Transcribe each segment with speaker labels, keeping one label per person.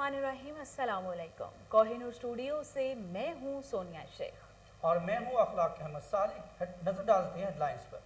Speaker 1: बिस्मिल्लाहिर्रहमानिर्रहीम। अस्सलाम वालेकुम। कोहिनूर स्टूडियो से मैं हूँ सोनिया शेख
Speaker 2: और मैं हूँ अखलाक अहमद सालिक। नजर डालते हैं हेडलाइंस पर।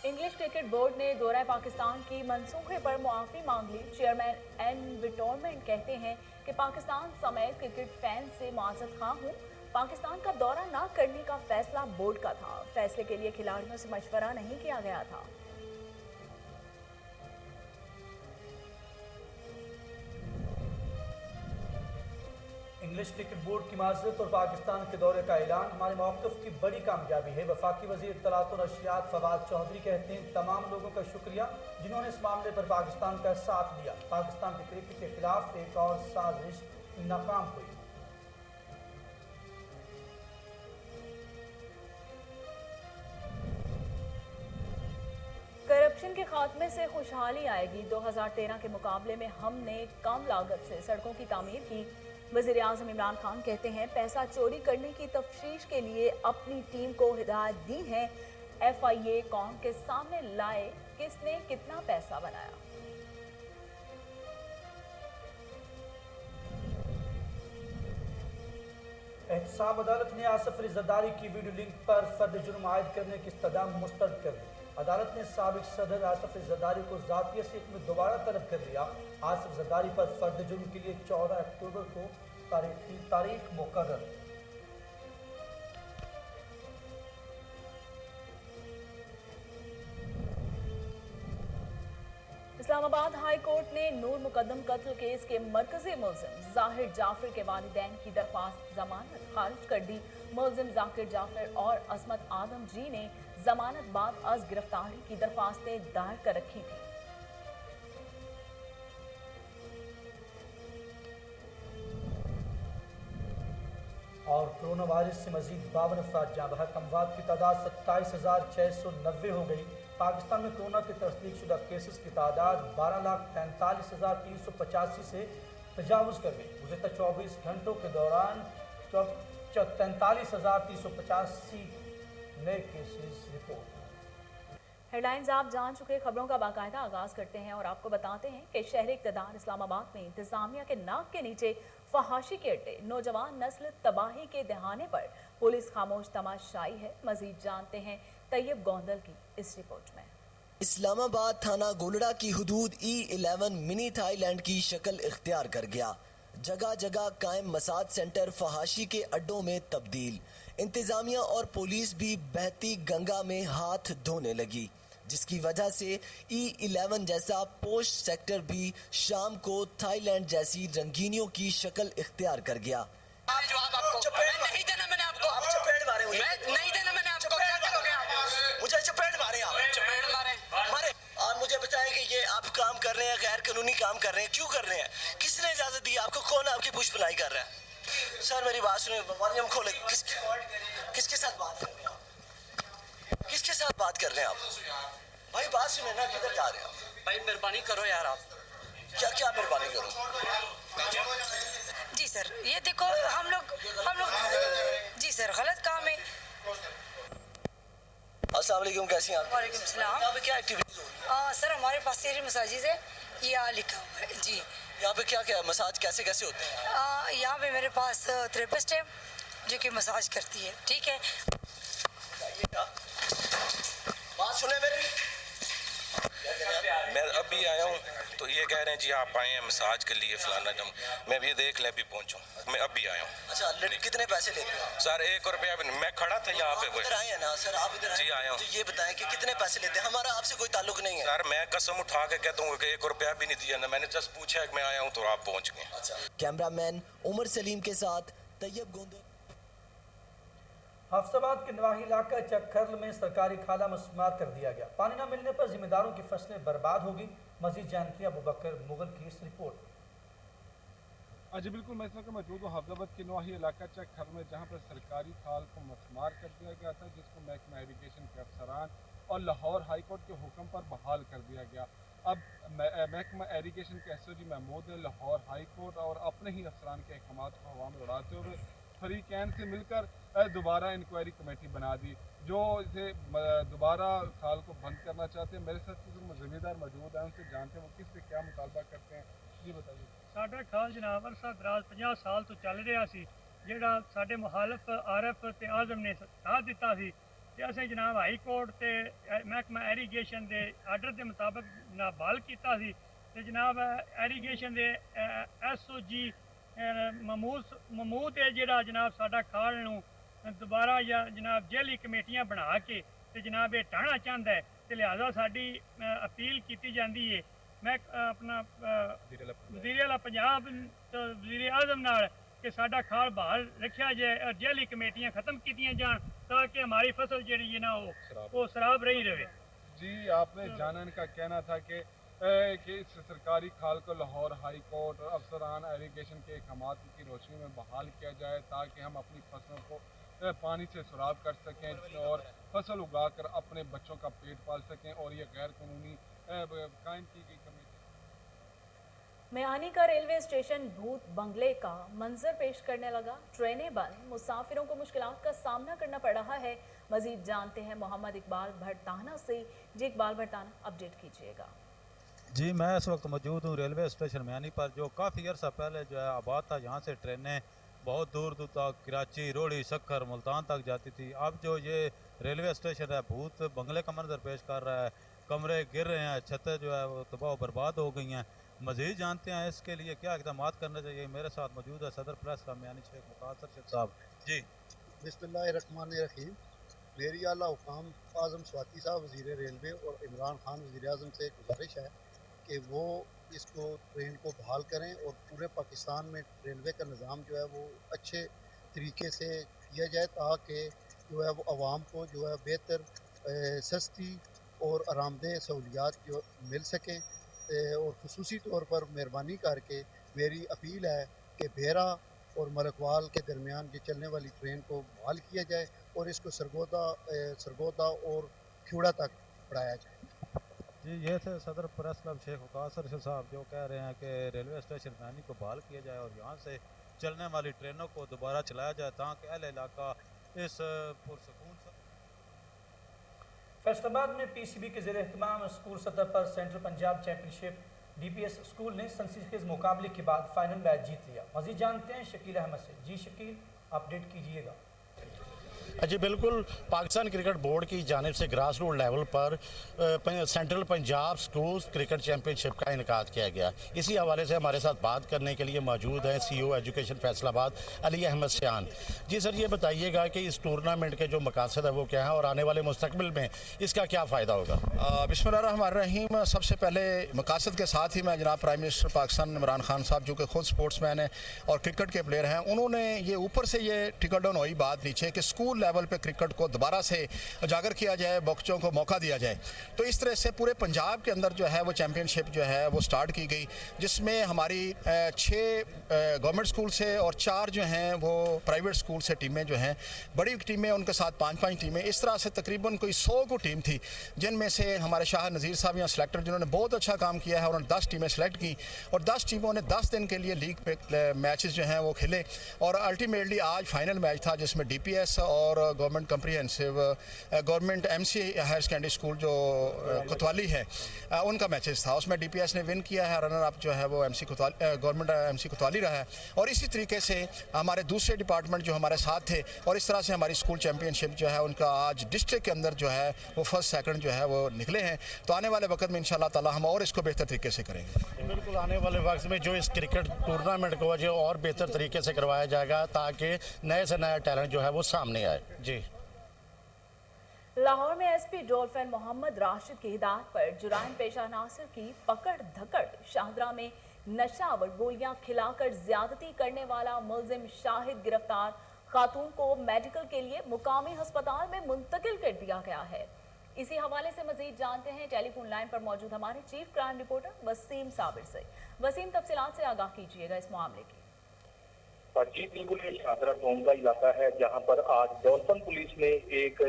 Speaker 1: इंग्लिश क्रिकेट बोर्ड ने दौरा पाकिस्तान की मनसूखे पर मुआफी मांग ली। चेयरमैन एन विटोरमेंट कहते हैं कि पाकिस्तान समेत क्रिकेट फैंस से मुआज़त खां हूँ। पाकिस्तान का दौरा न करने का फैसला बोर्ड का था। फैसले के लिए खिलाड़ियों से मशवरा नहीं किया गया था।
Speaker 2: इंग्लिश क्रिकेट बोर्ड की माज़रत और पाकिस्तान के दौरे का ऐलान हमारे मौक़िफ़ की बड़ी कामयाबी है। वफाकी वज़ीर इत्तलात और नशियात फवाद चौधरी कहते हैं तमाम लोगों का शुक्रिया जिन्होंने इस मामले पर पाकिस्तान का साथ दिया। पाकिस्तान की क्रिकेट के खिलाफ एक और साजिश नाकाम हुई।
Speaker 1: करप्शन के खात्मे से खुशहाली आएगी। 2013 के मुकाबले में हमने कम लागत से सड़कों की तामीर की। वज़ीर आज़म इमरान खान कहते हैं पैसा चोरी करने की तफ्तीश के लिए अपनी टीम को हिदायत दी है। FIA कौम के सामने लाए किसने कितना पैसा बनाया।
Speaker 2: एहतसाब अदालत ने आसिफ अली ज़रदारी की वीडियो लिंक पर फर्द जुर्म आयद करने की इस्तदा मुस्तरद कर दी। अदालत ने साबिक सदर आसिफ अली ज़रदारी को ज़ाती हैसियत में दोबारा तलब कर लिया। आसिफ ज़रदारी पर फर्द जुर्म के लिए 14 अक्टूबर को तारीख मुकर्रर।
Speaker 1: इस्लामाबाद हाई कोर्ट ने नूर मुकद्दम कत्ल केस के मरकजी मुलजिम जाहिर जाफर के वालिदैन की दरख्वास्त जमानत खारिज कर दी। मुलजिम जाकिर जाफर और असमत आदम जी ने जमानत बाद अज गिरफ्तारी की दरख्वास्तें दायर कर रखी थी।
Speaker 2: और कोरोना वायरस से मजीद 52 अफराद जाँ बहक। अमवात की तादाद 27,690 हो गई। पाकिस्तान में कोरोना के तस्दीक शुदा केसेस की तादाद 12,43,385 से तजावुज़ कर गई। गुज़िश्ता 24 घंटों के दौरान 43,385 नए केसेस रिपोर्ट।
Speaker 1: हेडलाइंस आप जान चुके। खबरों का बाकायदा आगाज करते हैं और आपको बताते हैं कि शहर इक़्तिदार इस्लामाबाद में इंतजामिया के नाक के नीचे फहाशी के अड्डे। नौजवान नस्ल तबाही के दहाने पर पुलिस खामोश तमाशाई है। मजीद जानते हैं तैयब गोंदल की इस रिपोर्ट में।
Speaker 3: इस्लामाबाद थाना गोलड़ा की हुदूद E11 मिनी थाईलैंड की शक्ल इख्तियार कर गया। जगह जगह कायम मसाज सेंटर फहाशी के अड्डों में तब्दील। इंतजामिया और पुलिस भी बहती गंगा में हाथ धोने लगी, जिसकी वजह से E11 जैसा पोस्ट सेक्टर भी शाम को थाईलैंड जैसी रंगीनियों की शक्ल इख्तियार कर गया।
Speaker 4: नहीं देना मैंने आपको। आप चपेट मारे मुझे। नहीं देना मैंने आपको। क्या करोगे आप? मुझे चपेट मारे आप। चपेट मारे। और मुझे बताएं कि ये आप काम कर रहे हैं, गैर कानूनी काम कर रहे हैं, क्यों कर रहे हैं? किसने इजाजत दी आपको? कौन आपकी पुष्पनाई कर रहा है? सर मेरी बात सुनिए, वॉल्यूम खोले। किसके साथ बात कर रहे हैं आप? किसके साथ बात कर रहे हैं आप? भाई बात सुनिए ना, किधर जा रहे हैं? भाई मेहरबानी करो यार। आप क्या मेहरबानी करो?
Speaker 5: जी सर, ये देखो हम लोग जी सर गलत काम है।
Speaker 3: अस्सलाम वालेकुम, कैसी हैं आप?
Speaker 5: वालेकुम सलाम।
Speaker 3: यहाँ पे क्या एक्टिविटीज हो रही है?
Speaker 5: सर हमारे पास तेरी मसाजिद है, यहाँ लिखा हुआ है जी।
Speaker 3: यहाँ पे क्या मसाज कैसे होते हैं?
Speaker 5: यहाँ पे मेरे पास थेरेपिस्ट है जो कि मसाज करती है। ठीक है,
Speaker 3: बात सुने मेरी।
Speaker 6: मैं अभी आया हूँ तो ये कह रहे हैं जी आप आए हैं मसाज के लिए फलाना जम। मैं ये देख ले अभी पहुँचूँ, मैं अभी आया हूँ।
Speaker 3: अच्छा, कितने पैसे लेते हैं
Speaker 6: सर? 1 रुपया भी नहीं। मैं खड़ा था यहाँ पे।
Speaker 3: इधर आए हैं ना सर, आप इधर
Speaker 6: जी आया हूँ।
Speaker 3: तो ये बताएं कि कितने पैसे लेते हैं? हमारा आपसे कोई ताल्लुक नहीं है
Speaker 6: सर। मैं कसम उठा के कहता हूँ कि 1 रुपया भी नहीं दिया ना। मैंने जस्ट पूछा कि मैं आया हूँ तो आप पहुँच गए।
Speaker 3: अच्छा। कैमरामैन उमर सलीम के साथ तैयब गोंदल।
Speaker 2: हफ्साबाद के नवाही इलाका चक्खरल में सरकारी खाला मस्मार कर दिया गया। पानी न मिलने पर जिम्मेदारों की फसलें बर्बाद होगी। मजीद जानती अबू बकर मुगल की इस रिपोर्ट।
Speaker 7: जी बिल्कुल, मैं इस वक्त मौजूद हूँ हफ्साबाद के नवाही इलाका चक्खरल में, जहाँ पर सरकारी खाल को मस्मार कर दिया गया था, जिसको महकमा इरीगेशन के अफसरान और लाहौर हाई कोर्ट के हुक्म पर बहाल कर दिया गया। اب محکمہ ایریگیشن کے ایس او جی محمود نے لاہور ہائی کورٹ اور اپنے ہی افسران کے احکامات کو ہوا میں اڑاتے ہوئے فریقین سے مل کر دوبارہ انکوائری کمیٹی بنا دی جو اسے دوبارہ کھال کو بند کرنا چاہتے ہیں. میرے ساتھ ذمہ دار موجود ہیں, ان سے جانتے ہیں وہ کس سے کیا مطالبہ کرتے ہیں. جی بتائیے.
Speaker 8: ਸਾਡਾ ਖਾਲ ਜਨਾਬ ਅਰਸਾ ਦਰਾਜ਼ 50 ਸਾਲ ਤੋਂ ਚੱਲ ਰਿਹਾ ਸੀ, ਜਿਹੜਾ ਸਾਡੇ ਮੁਖਾਲਫ ਆਰਐਫ ਤੇ ਆਜ਼ਮ ਨੇ ਸਾਥ ਦਿੱਤਾ ਸੀ ਤੇ ਅਸੀਂ ਜਨਾਬ ਹਾਈ ਕੋਰਟ ਤੇ ਮਹਿਕਮਾ ਐਰੀਗੇਸ਼ਨ ਦੇ ਆਰਡਰ ਦੇ ਮੁਤਾਬਕ ਨਾ ਬਹਾਲ ਕੀਤਾ ਸੀ ਤੇ ਜਨਾਬ ਐਰੀਗੇਸ਼ਨ ਦੇ ਐਸਓਜੀ ਮਮੂਦ ਹੈ ਜਿਹੜਾ ਜਨਾਬ ਸਾਡਾ ਖਾਲ ਨੂੰ ਦੁਬਾਰਾ ਜਾਂ ਜਨਾਬ ਜੇਲੀ ਕਮੇਟੀਆਂ ਬਣਾ ਕੇ ਤੇ ਜਨਾਬ ਇਹ ਢਾਣਾ ਚਾਹੁੰਦਾ ਹੈ ਤੇ ਲਿਹਾਜ਼ਾ ਸਾਡੀ ਅਪੀਲ ਕੀਤੀ ਜਾਂਦੀ ਹੈ. ਮੈਂ ਆਪਣਾ ਵਜ਼ੀਰ ਆਲਾ ਪੰਜਾਬ ਤੇ ਵਜ਼ੀਰ ਆਜ਼ਮ ਨਾਲ کہ ساڈا کھال بحال رکھا جائے اور جیلی کمیٹیاں ختم کیتیاں جان تاکہ ہماری فصل جڑی ہے نا وہ سراب رہی رہے.
Speaker 7: جی آپ نے جانا ان کا کہنا تھا کہ اس سرکاری کھال کو لاہور ہائی کورٹ اور افسران ایریگیشن کے احکامات کی روشنی میں بحال کیا جائے تاکہ ہم اپنی فصلوں کو پانی سے سراب کر سکیں اور فصل اگا کر اپنے بچوں کا پیٹ پال سکیں. اور یہ غیر قانونی قائم کی گئی کمیٹی
Speaker 1: میانی کا ریلوے اسٹیشن بھوت بنگلے کا منظر پیش کرنے لگا. ٹرینیں بند, مسافروں کو مشکلات کا سامنا کرنا پڑ رہا ہے. مزید جانتے ہیں محمد اقبال بھٹانہ سے. جی اقبال بھٹانہ اپڈیٹ کیجیے گا.
Speaker 9: جی میں اس وقت موجود ہوں ریلوے اسٹیشن میانی پر, جو کافی عرصہ پہلے جو ہے آباد تھا. یہاں سے ٹرینیں بہت دور دور تک کراچی, روڑی, سکھر, ملتان تک جاتی تھی. اب جو یہ ریلوے اسٹیشن ہے بھوت بنگلے کا منظر پیش کر رہا ہے. کمرے گر رہے ہیں, چھتیں جو ہے وہ تباہ و برباد ہو گئی ہیں. مزید جانتے ہیں اس کے لیے کیا اقدامات کرنے چاہیے. میرے ساتھ موجود ہے صدر پریس کا میانی شیخ مقاصد رشید صاحب. جی
Speaker 10: بسم اللہ الرحمن الرحیم. میری اعلیٰ حکام اعظم سواتی صاحب وزیر ریلوے اور عمران خان وزیر اعظم سے گزارش ہے کہ وہ اس کو ٹرین کو بحال کریں اور پورے پاکستان میں ریلوے کا نظام جو ہے وہ اچھے طریقے سے کیا جائے تاکہ جو ہے وہ عوام کو جو ہے بہتر سستی اور آرام دہ سہولیات جو مل سکیں. اور خصوصی طور پر مہربانی کر کے میری اپیل ہے کہ بھیرا اور ملکوال کے درمیان یہ چلنے والی ٹرین کو بحال کیا جائے اور اس کو سرگودا اور کھیوڑا تک بڑھایا جائے.
Speaker 9: جی یہ تھے صدر پریس کلب شیخ مقاصد رشید صاحب جو کہہ رہے ہیں کہ ریلوے اسٹیشن میانی کو بحال کیا جائے اور یہاں سے چلنے والی ٹرینوں کو دوبارہ چلایا جائے تاکہ اہل علاقہ اس پرسکون سے.
Speaker 2: فیصل آباد میں پی سی بی کے زیر اہتمام اسکول سطح پر سینٹرل پنجاب چیمپئن شپ ڈی پی ایس اسکول نے سنسیز مقابلے کے بعد فائنل میچ جیت لیا. مزید جانتے ہیں شکیل احمد سے. جی شکیل اپڈیٹ کیجیے گا.
Speaker 11: جی بالکل, پاکستان کرکٹ بورڈ کی جانب سے گراس روٹ لیول پر central Punjab schools cricket championship کا انعقاد کیا گیا. اسی حوالے سے ہمارے ساتھ بات کرنے کے لیے موجود ہیں سی او ایجوکیشن فیصل آباد علی احمد سیان. جی سر, یہ بتائیے گا کہ اس ٹورنامنٹ کے جو مقاصد ہے وہ کیا ہیں اور آنے والے مستقبل میں اس کا کیا فائدہ ہوگا.
Speaker 12: بسم اللہ الرحمن الرحیم. سب سے پہلے مقاصد کے ساتھ ہی میں جناب پرائم منسٹر پاکستان عمران خان صاحب جو کہ خود سپورٹس مین ہیں اور کرکٹ کے پلیئر ہیں, انہوں نے یہ اوپر سے یہ ٹکر ڈاؤن ہوئی بات نیچے کہ اسکول لیول پہ کرکٹ کو دوبارہ سے اجاگر کیا جائے, بچوں کو موقع دیا جائے. تو اس طرح سے پورے پنجاب کے اندر جو ہے وہ چیمپئن شپ جو ہے وہ سٹارٹ کی گئی, جس میں ہماری 6 گورنمنٹ اسکول سے اور 4 جو ہیں وہ پرائیویٹ اسکول سے ٹیمیں جو ہیں, بڑی ٹیمیں ان کے ساتھ 5 ٹیمیں, اس طرح سے تقریباً کوئی 100 کو ٹیم تھی, جن میں سے ہمارے شاہ نذیر صاحب یہاں سلیکٹر جنہوں نے بہت اچھا کام کیا ہے, انہوں نے 10 ٹیمیں سلیکٹ کی اور 10 ٹیموں نے 10 دن کے لیے لیگ پہ میچز جو ہیں وہ کھیلے اور الٹیمیٹلی آج فائنل میچ تھا جس میں ڈی پی ایس اور government government M C higher secondary school جو کوتوالی ہے ان کا میچز تھا. اس میں ڈی پی ایس نے ون کیا ہے, رنر اپ جو ہے وہ گورنمنٹ ایم سی کوتوالی رہا ہے. اور اسی طریقے سے ہمارے دوسرے ڈپارٹمنٹ جو ہمارے ساتھ تھے اور اس طرح سے ہماری اسکول چیمپئن شپ جو ہے ان کا آج ڈسٹرکٹ کے اندر جو ہے وہ فرسٹ سیکنڈ جو ہے وہ نکلے ہیں. تو آنے والے وقت میں انشاءاللہ تعالی ہم اور اس کو بہتر طریقے سے کریں گے.
Speaker 11: بالکل, آنے والے وقت میں جو اس کرکٹ ٹورنامنٹ کو جو اور بہتر طریقے سے کروایا جائے گا تاکہ نئے سے نیا ٹیلنٹ جو ہے وہ سامنے آئے. جی
Speaker 1: لاہور میں ایس پی ڈولفن محمد راشد کی ہدایت پر جرائم پیشہ عناصر کی پکڑ دھکڑ. شاہدرہ میں نشہ آور گولیاں کھلا کر زیادتی کرنے والا ملزم شاہد گرفتار. خاتون کو میڈیکل کے لیے مقامی ہسپتال میں منتقل کر دیا گیا ہے. اسی حوالے سے مزید جانتے ہیں ٹیلی فون لائن پر موجود ہمارے چیف کرائم رپورٹر وسیم صابر سے. وسیم, تفصیلات سے آگاہ کیجیے گا اس معاملے کی.
Speaker 13: جی بالکل, یہ شاہدرہ ٹاؤن کا علاقہ ہے جہاں پر آج ڈولفن پولیس نے ایک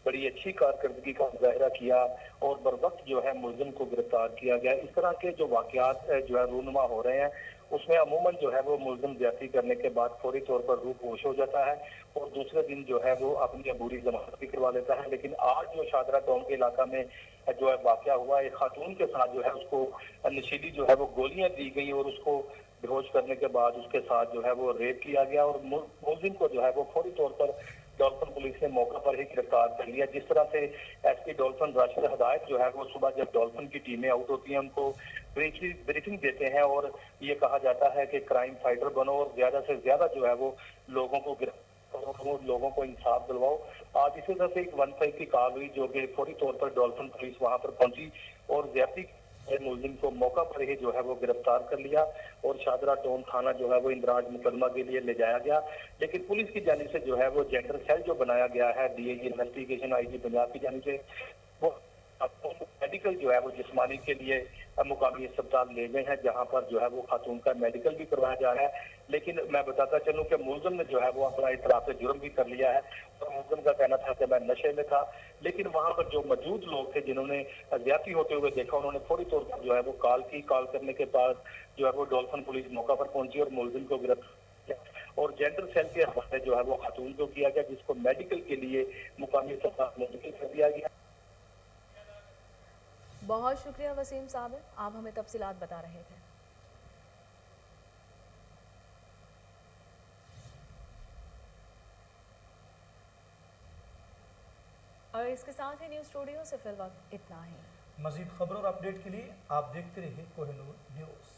Speaker 13: बड़ी अच्छी कारकर्दगी का मुजाहरा किया और बर वक्त जो है मुलजिम को गिरफ्तार किया गया। इस तरह के जो वाकयात जो है रूनुमा हो रहे हैं उसमें अमूमन जो है वो मुलजिम ज्यादती करने के बाद फौरी तौर पर रूह होश हो जाता है और दूसरे दिन जो है वो अपनी अबूरी जमानत भी करवा लेता है। लेकिन आज जो शादरा टाउन के इलाका में जो है वाकया हुआ, एक खातून के साथ जो है उसको नशीली जो है वो गोलियां दी गई और उसको बेहोश करने के बाद उसके साथ जो है वो रेप किया गया और मुलजिम को जो है वो फौरी तौर पर डॉल्फिन पुलिस ने मौका पर ही गिरफ्तार कर लिया। जिस तरह से एसपी डॉल्फिन राशिद हदायत जो है वो सुबह जब डॉल्फिन की टीमें आउट होती हैं उनको ब्रीफिंग देते हैं और ये कहा जाता है कि क्राइम फाइटर बनो और ज्यादा से ज्यादा जो है वो लोगों को लोगों को इंसाफ दिलवाओ। आज इसी तरह से एक 15 की कॉल हुई जो कि फौरी तौर पर डॉल्फिन पुलिस वहां पर पहुंची और ज्यादती मुलजिम को मौका पर ही जो है वो गिरफ्तार कर लिया और शादरा टाउन थाना जो है वो इंदराज मुकदमा के लिए ले जाया गया। लेकिन पुलिस की जानिब से जो है वो जेंडर सेल जो बनाया गया है डीआईजी इन्वेस्टिगेशन आईजी पंजाब की जानिब से वो मेडिकल जो है वो जिस्मानी के लिए मुकामी अस्पताल ले गए हैं जहां पर जो है वो खातून का मेडिकल भी करवाया जा रहा है। लेकिन मैं बताता चलूं कि मुलजिम ने जो है वो अपना इतराफ जुर्म भी कर लिया है और मुलजिम का कहना था कि मैं नशे में था। लेकिन वहां पर जो मौजूद लोग थे जिन्होंने ज्यादती होते हुए देखा उन्होंने फौरी तौर पर जो है वो कॉल करने के बाद जो है वो डॉल्फिन पुलिस मौका पर पहुंची और मुलजिम को गिरफ्तार किया और जेंडर सेल के हवाले जो है वो खातून को किया गया जिसको मेडिकल के लिए मुकामी अस्पताल मुंतकिल कर दिया गया।
Speaker 1: बहुत शुक्रिया वसीम साबिर, आप हमें तफसीलात बता रहे थे। और इसके साथ ही न्यूज़ स्टूडियो से फिलहाल इतना ही।
Speaker 2: मजीद खबरों और अपडेट के लिए आप देखते रहिए कोहिनूर न्यूज़।